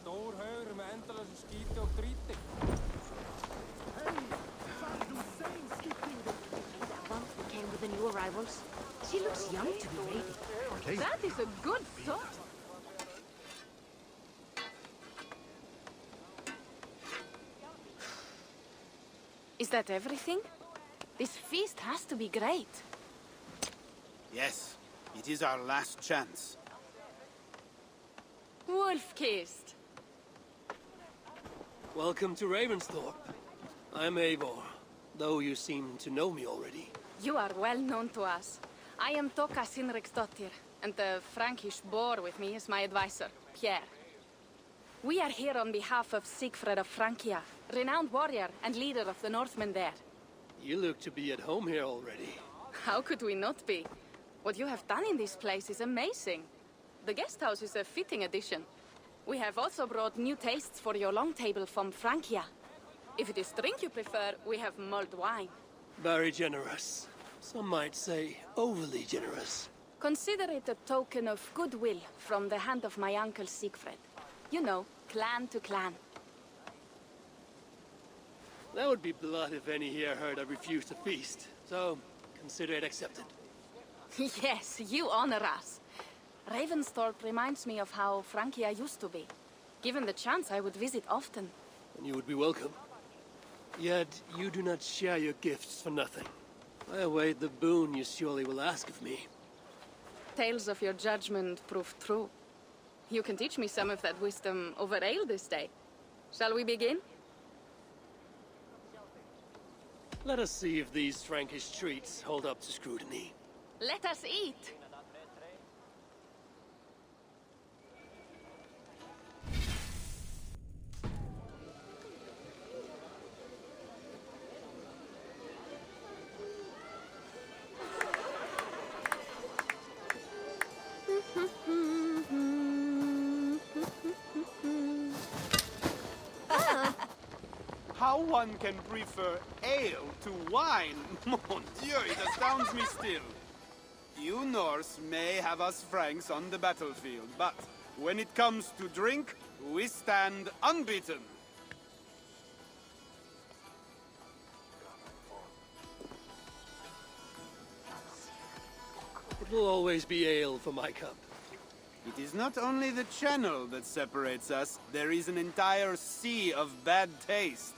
One came with the new arrivals. She looks young to be ready. Okay. That is a good start. Is that everything? This feast has to be great. Yes, it is our last chance. Wolf-kissed. Welcome to Ravensthorpe. I'm Eivor, though you seem to know me already. You are well known to us. I am Toka Sinriksdottir, and the Frankish boar with me is my advisor, Pierre. We are here on behalf of Siegfried of Francia, renowned warrior and leader of the Northmen there. You look to be at home here already. How could we not be? What you have done in this place is amazing. The guest house is a fitting addition. We have also brought new tastes for your long table from Francia. If it is drink you prefer, we have mulled wine. Very generous. Some might say overly generous. Consider it a token of goodwill from the hand of my uncle Siegfried. You know, clan to clan. That would be blood if any here heard I refused to feast. So, consider it accepted. Yes, you honor us. Ravensthorpe reminds me of how Francia used to be. Given the chance, I would visit often. And you would be welcome. Yet, you do not share your gifts for nothing. I await the boon you surely will ask of me. Tales of your judgment prove true. You can teach me some of that wisdom over ale this day. Shall we begin? Let us see if these Frankish treats hold up to scrutiny. Let us eat! How one can prefer ale to wine? Mon Dieu, it astounds me still. You Norse may have us Franks on the battlefield, but when it comes to drink, we stand unbeaten. It will always be ale for my cup. It is not only the channel that separates us, there is an entire sea of bad taste.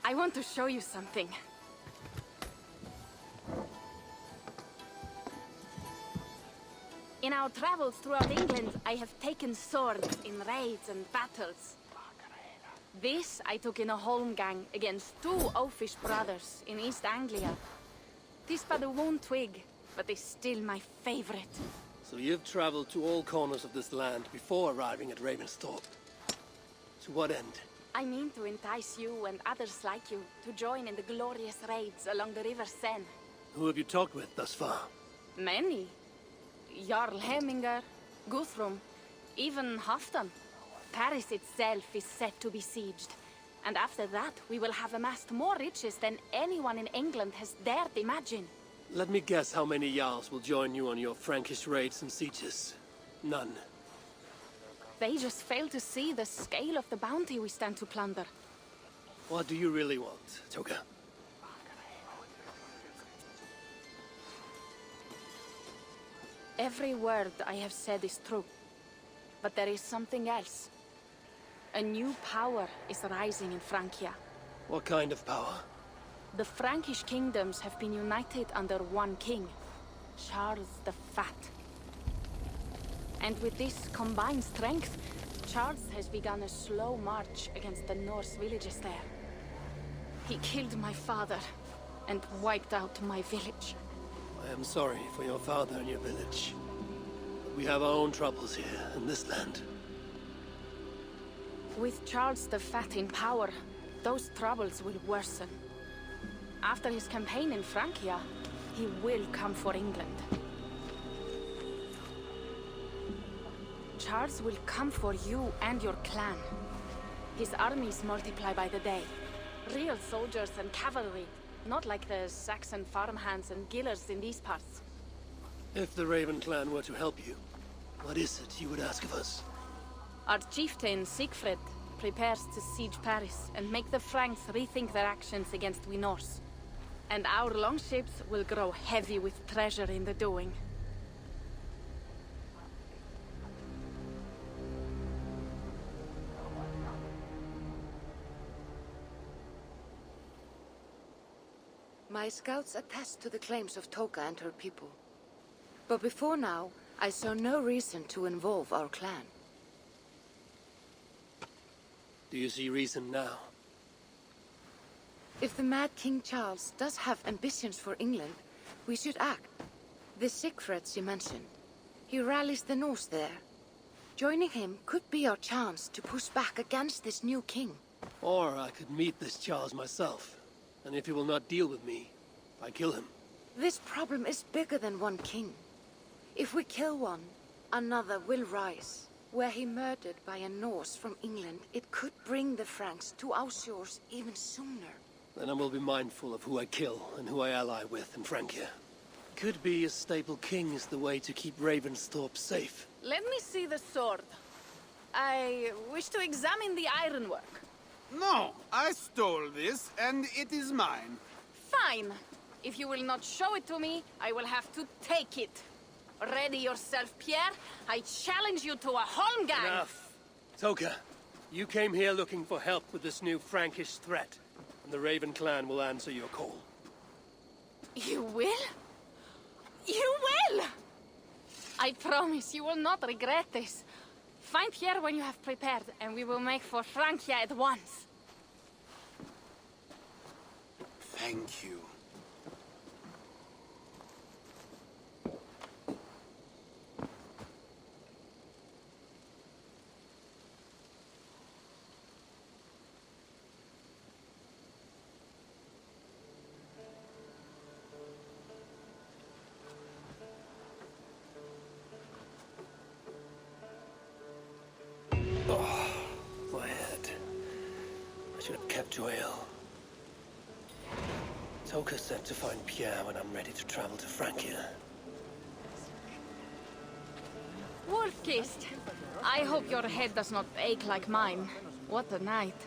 I want to show you something. In our travels throughout England, I have taken swords in raids and battles. This I took in a holmgang against two oafish brothers in East Anglia. Tis but a worn twig, but is still my favorite. So you've traveled to all corners of this land before arriving at Ravensthorpe. To what end? I mean to entice you and others like you to join in the glorious raids along the River Seine. Who have you talked with thus far? Many. Jarl Heminger, Guthrum, even Halfdan. Paris itself is set to be besieged. And after that, we will have amassed more riches than anyone in England has dared imagine. Let me guess how many Jarls will join you on your Frankish raids and sieges. None. They just fail to see the scale of the bounty we stand to plunder. What do you really want, Toka? Every word I have said is true. But there is something else. A new power is rising in Francia. What kind of power? The Frankish kingdoms have been united under one king, Charles the Fat. And with this combined strength, Charles has begun a slow march against the Norse villages there. He killed my father and wiped out my village. I am sorry for your father and your village. We have our own troubles here in this land. With Charles the Fat in power, those troubles will worsen. After his campaign in Francia, he will come for England. Charles will come for you and your clan. His armies multiply by the day. Real soldiers and cavalry, not like the Saxon farmhands and gillers in these parts. If the Raven clan were to help you, What is it you would ask of us? Our chieftain, Siegfried, prepares to siege Paris and make the Franks rethink their actions against we Norse. And our longships will grow heavy with treasure in the doing. My scouts attest to the claims of Toka and her people. But before now, I saw no reason to involve our clan. Do you see reason now? If the Mad King Charles does have ambitions for England, we should act. The Siegfrieds you mentioned, he rallies the Norse there. Joining him could be our chance to push back against this new king. Or I could meet this Charles myself. And if he will not deal with me, I kill him. This problem is bigger than one king. If we kill one, another will rise. Were he murdered by a Norse from England, it could bring the Franks to our shores even sooner. Then I will be mindful of who I kill and who I ally with in Francia. Could be a stable king is the way to keep Ravensthorpe safe. Let me see the sword. I wish to examine the ironwork. No, I stole this, and it is mine. Fine. If you will not show it to me, I will have to take it. Ready yourself, Pierre. I challenge you to a holmgang. Enough. Toka, you came here looking for help with this new Frankish threat, and the Raven clan will answer your call. You will? You will! I promise you will not regret this. Find Pierre when you have prepared, and we will make for Francia at once. Thank you. My head. I should have kept to ale. Toka said to find Pierre when I'm ready to travel to Francia. Wolf-kissed. I hope your head does not ache like mine. What a night.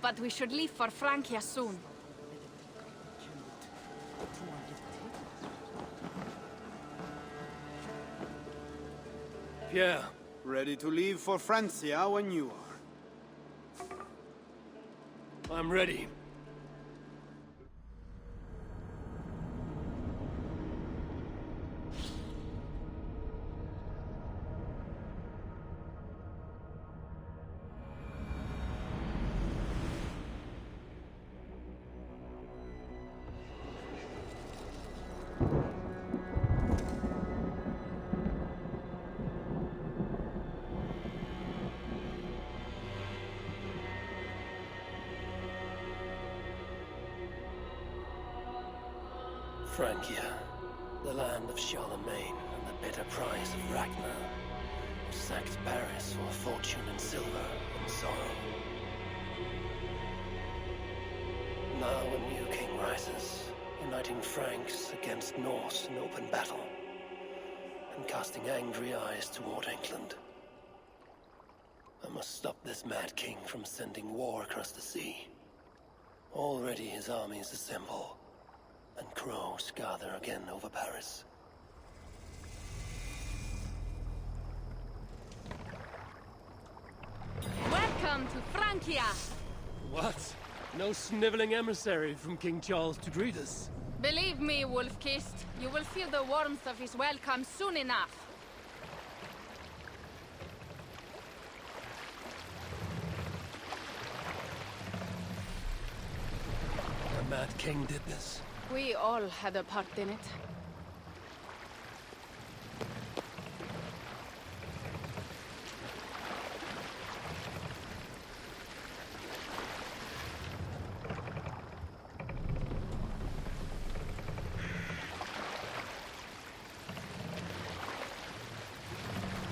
But we should leave for Francia soon. Pierre. Ready to leave for Francia when you are. I'm ready. Francia, the land of Charlemagne and the bitter prize of Ragnar, who sacked Paris for a fortune in silver and sorrow. Now a new king rises, uniting Franks against Norse in open battle, and casting angry eyes toward England. I must stop this mad king from sending war across the sea. Already his armies assemble, and crows gather again over Paris. Welcome to Francia! What? No sniveling emissary from King Charles to greet us? Believe me, Wolf-kissed, you will feel the warmth of his welcome soon enough. The Mad King did this. We all had a part in it.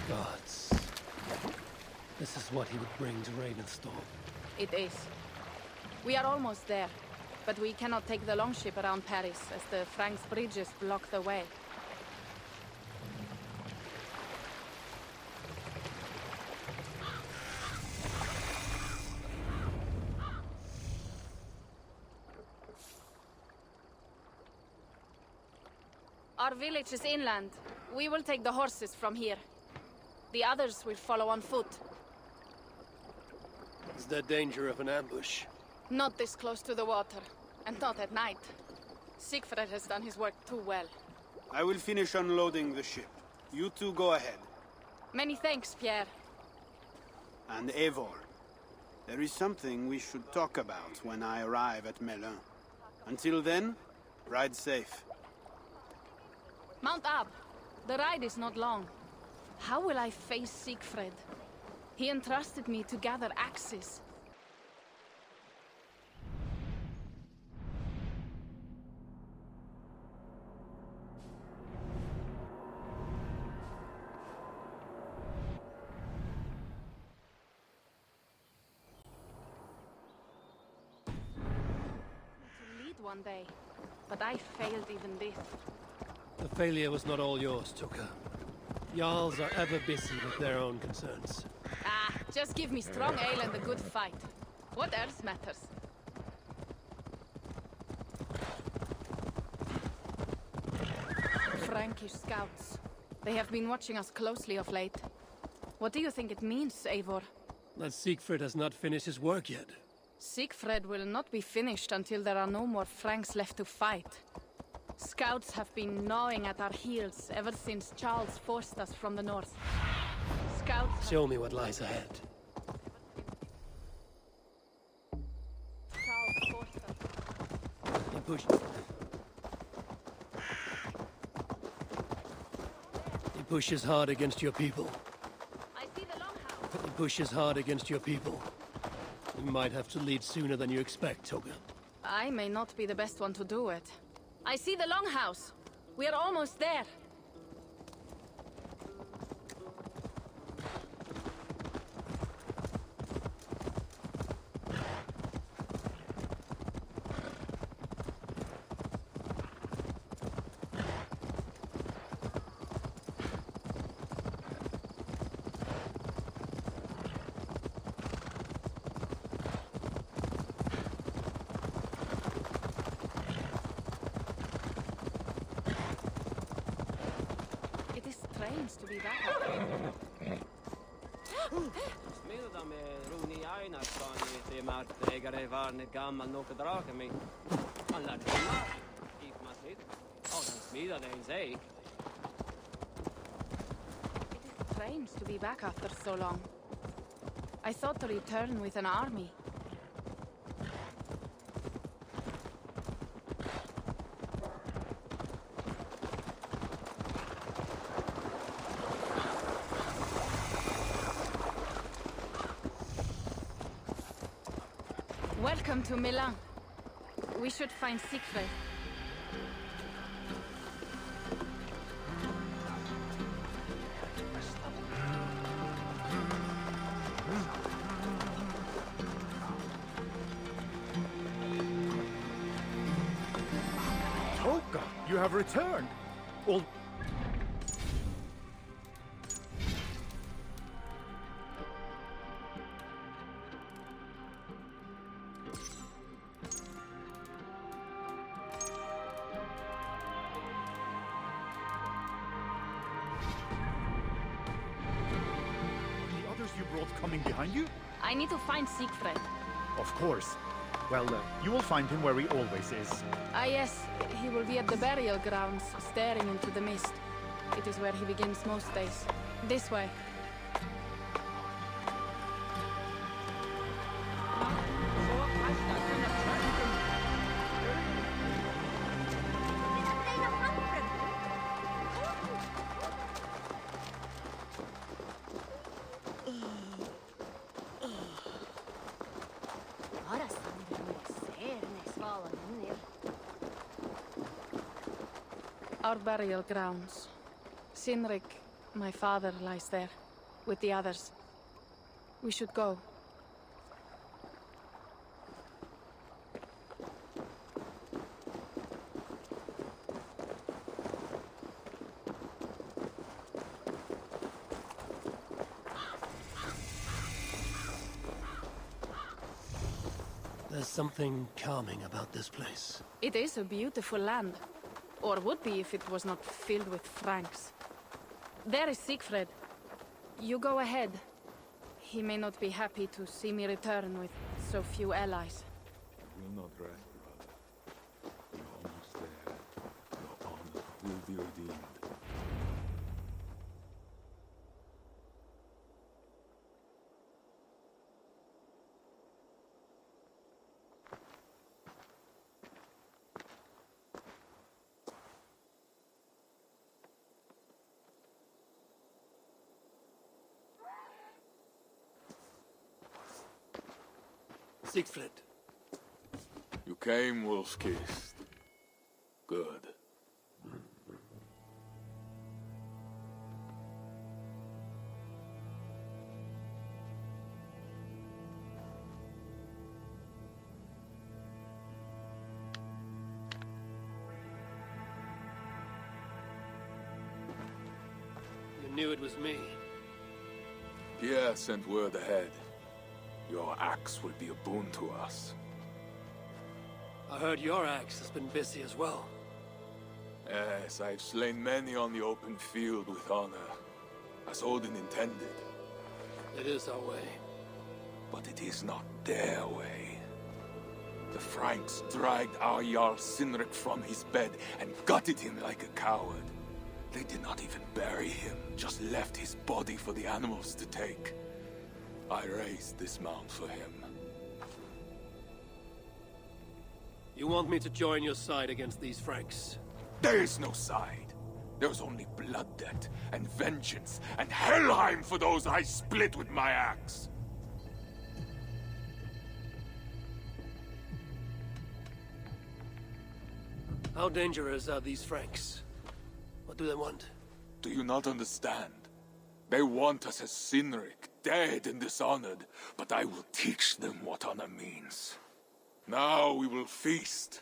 Gods. This is what he would bring to Ravensthorpe. It is. We are almost there. But we cannot take the longship around Paris, as the Franks' bridges block the way. Our village is inland. We will take the horses from here. The others will follow on foot. Is there danger of an ambush? Not this close to the water, and not at night. Siegfried has done his work too well. I will finish unloading the ship. You two go ahead. Many thanks, Pierre. And Eivor, there is something we should talk about when I arrive at Melun. Until then, ride safe. Mount up. The ride is not long. How will I face Siegfried? He entrusted me to gather axes. To lead one day, but I failed even this. The failure was not all yours, Tuka. Jarls are ever busy with their own concerns. Ah, just give me strong ale and a good fight. What else matters? Frankish scouts. They have been watching us closely of late. What do you think it means, Eivor? That Siegfried has not finished his work yet. Siegfried will not be finished until there are no more Franks left to fight. Scouts have been gnawing at our heels ever since Charles forced us from the north. Scouts Show me what lies ahead. Charles forced us. He pushes hard against your people. I see the longhouse. He pushes hard against your people. You might have to lead sooner than you expect, Toga. I may not be the best one to do it. I see the longhouse. We are almost there. Strange to be back. Smidda med Roni Einarsson i det markägare var en gammal något drake med. Han lärde sig mark. Gick man smidd. Och han smidade en sig. It is strange to be back after so long. I thought to return with an army. Welcome to Milan. We should find Siegfried. Toka, you have returned. All you brought coming behind you? I need to find Siegfried. Of course. Well, you will find him where he always is. Ah yes, he will be at the burial grounds, staring into the mist. It is where he begins most days. This way. Our burial grounds. Sinrik, my father, lies there, with the others. We should go. There's something calming about this place. It is a beautiful land. Or would be if it was not filled with Franks. There is Siegfried. You go ahead. He may not be happy to see me return with so few allies. Will not rest, brother. You're almost there. Your honor will be redeemed. Siegfried. You came wolf-kissed. Good. You knew it was me. Pierre sent word ahead. Your axe will be a boon to us. I heard your axe has been busy as well. Yes, I've slain many on the open field with honor, as Odin intended. It is our way. But it is not their way. The Franks dragged our Jarl Sinric from his bed and gutted him like a coward. They did not even bury him, just left his body for the animals to take. I raised this mound for him. You want me to join your side against these Franks? There is no side. There's only blood debt, and vengeance, and Helheim for those I split with my axe. How dangerous are these Franks? What do they want? Do you not understand? They want us as Sinric, dead and dishonored, but I will teach them what honor means. Now we will feast,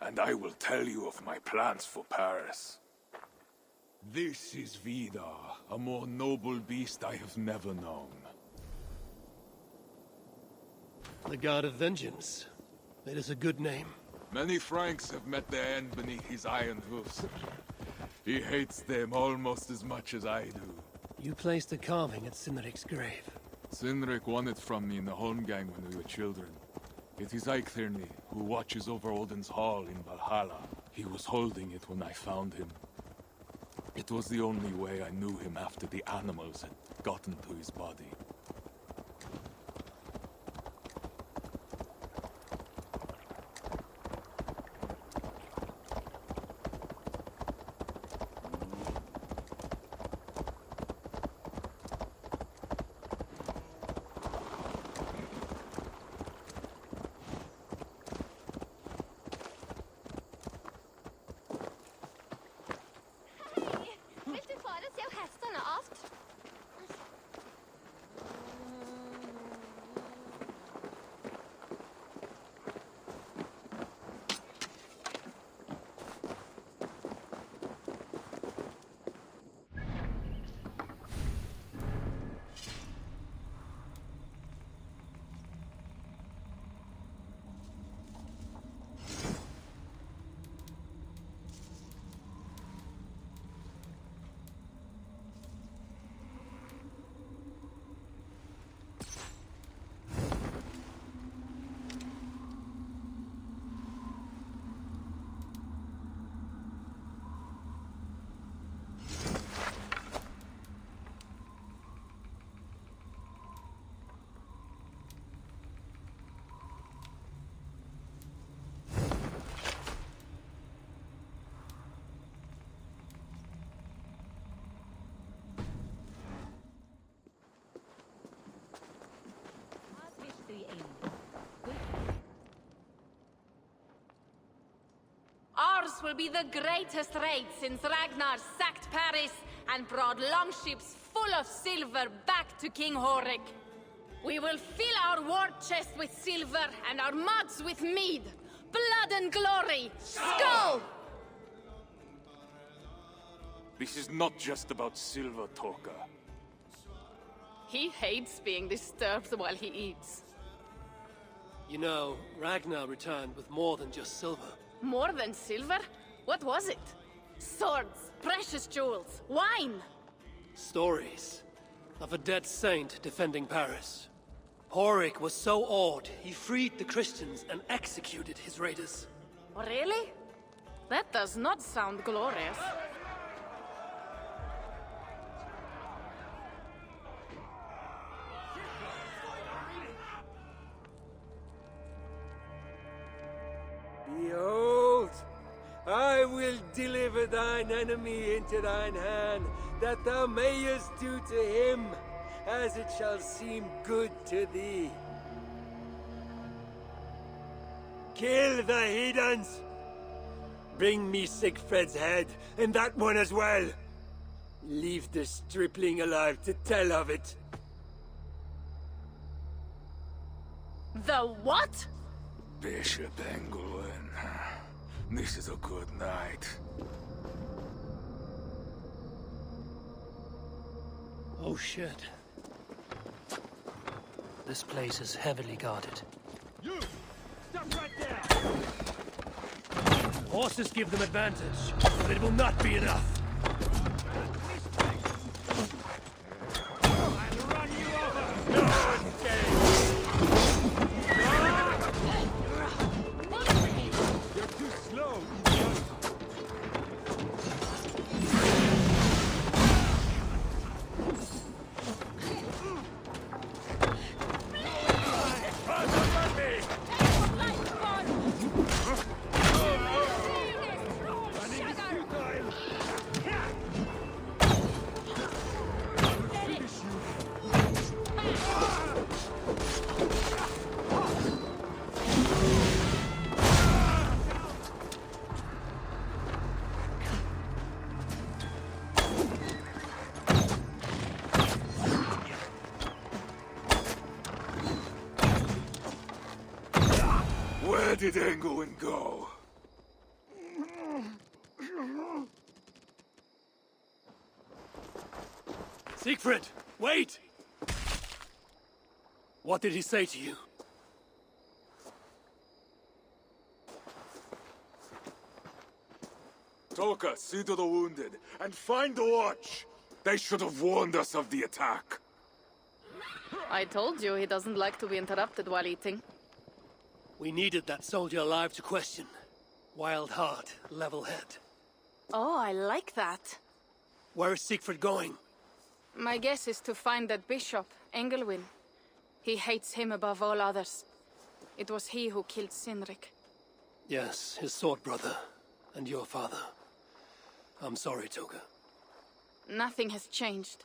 and I will tell you of my plans for Paris. This is Vidar, a more noble beast I have never known. The God of Vengeance. It is a good name. Many Franks have met their end beneath his iron hoofs. He hates them almost as much as I do. You placed a carving at Sinric's grave. Sinric won it from me in the Holmgang when we were children. It is Eivor who watches over Odin's hall in Valhalla. He was holding it when I found him. It was the only way I knew him after the animals had gotten to his body. Vil du bare se hästarna allt? Ours will be the greatest raid since Ragnar sacked Paris and brought longships full of silver back to King Horik. We will fill our war chest with silver and our mugs with mead. Blood and glory! Skull! This is not just about silver, Torka. He hates being disturbed while he eats. You know, Ragnar returned with more than just silver. More than silver? What was it? Swords, precious jewels, wine! Stories of a dead saint defending Paris. Horik was so awed, he freed the Christians and executed his raiders. Really? That does not sound glorious. Behold, I will deliver thine enemy into thine hand, that thou mayest do to him as it shall seem good to thee. Kill the heathens! Bring me Sigfred's head, and that one as well. Leave the stripling alive to tell of it. The what? Bishop Engelwin. This is a good night. Oh shit. This place is heavily guarded. You! Stop right there! Horses give them advantage, but it will not be enough. I'll run you over! No escape! You're too slow, idiot! Where did Engelwin go? Siegfried, wait! What did he say to you? Toka, see to the wounded, and find the watch! They should have warned us of the attack. I told you he doesn't like to be interrupted while eating. We needed that soldier alive to question. Wild heart, level head. Oh, I like that. Where is Siegfried going? My guess is to find that bishop, Engelwin. He hates him above all others. It was he who killed Cynric. Yes, his sword brother. And your father. I'm sorry, Toga. Nothing has changed.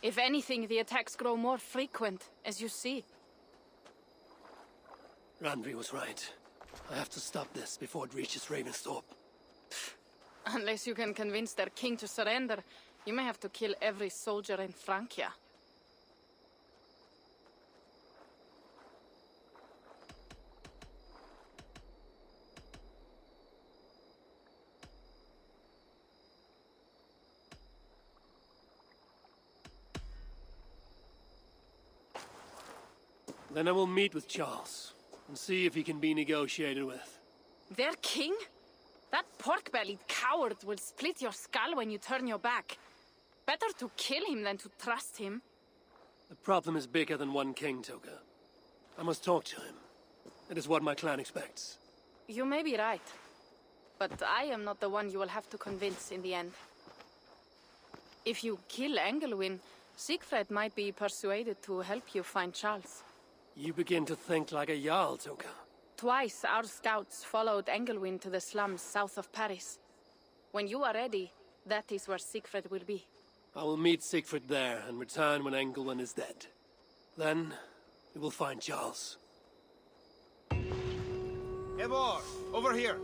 If anything, the attacks grow more frequent, as you see. Randvi was right. I have to stop this before it reaches Ravensthorpe. Unless you can convince their king to surrender, you may have to kill every soldier in Francia. Then I will meet with Charles, and see if he can be negotiated with. Their king? That pork-bellied coward will split your skull when you turn your back. Better to kill him than to trust him. The problem is bigger than one king, Toga. I must talk to him. It is what my clan expects. You may be right. But I am not the one you will have to convince in the end. If you kill Engelwin, Siegfried might be persuaded to help you find Charles. You begin to think like a Jarl, Toga. Twice our scouts followed Engelwin to the slums south of Paris. When you are ready, that is where Siegfried will be. I will meet Siegfried there and return when Engelwin is dead. Then, we will find Charles. Eivor, over here.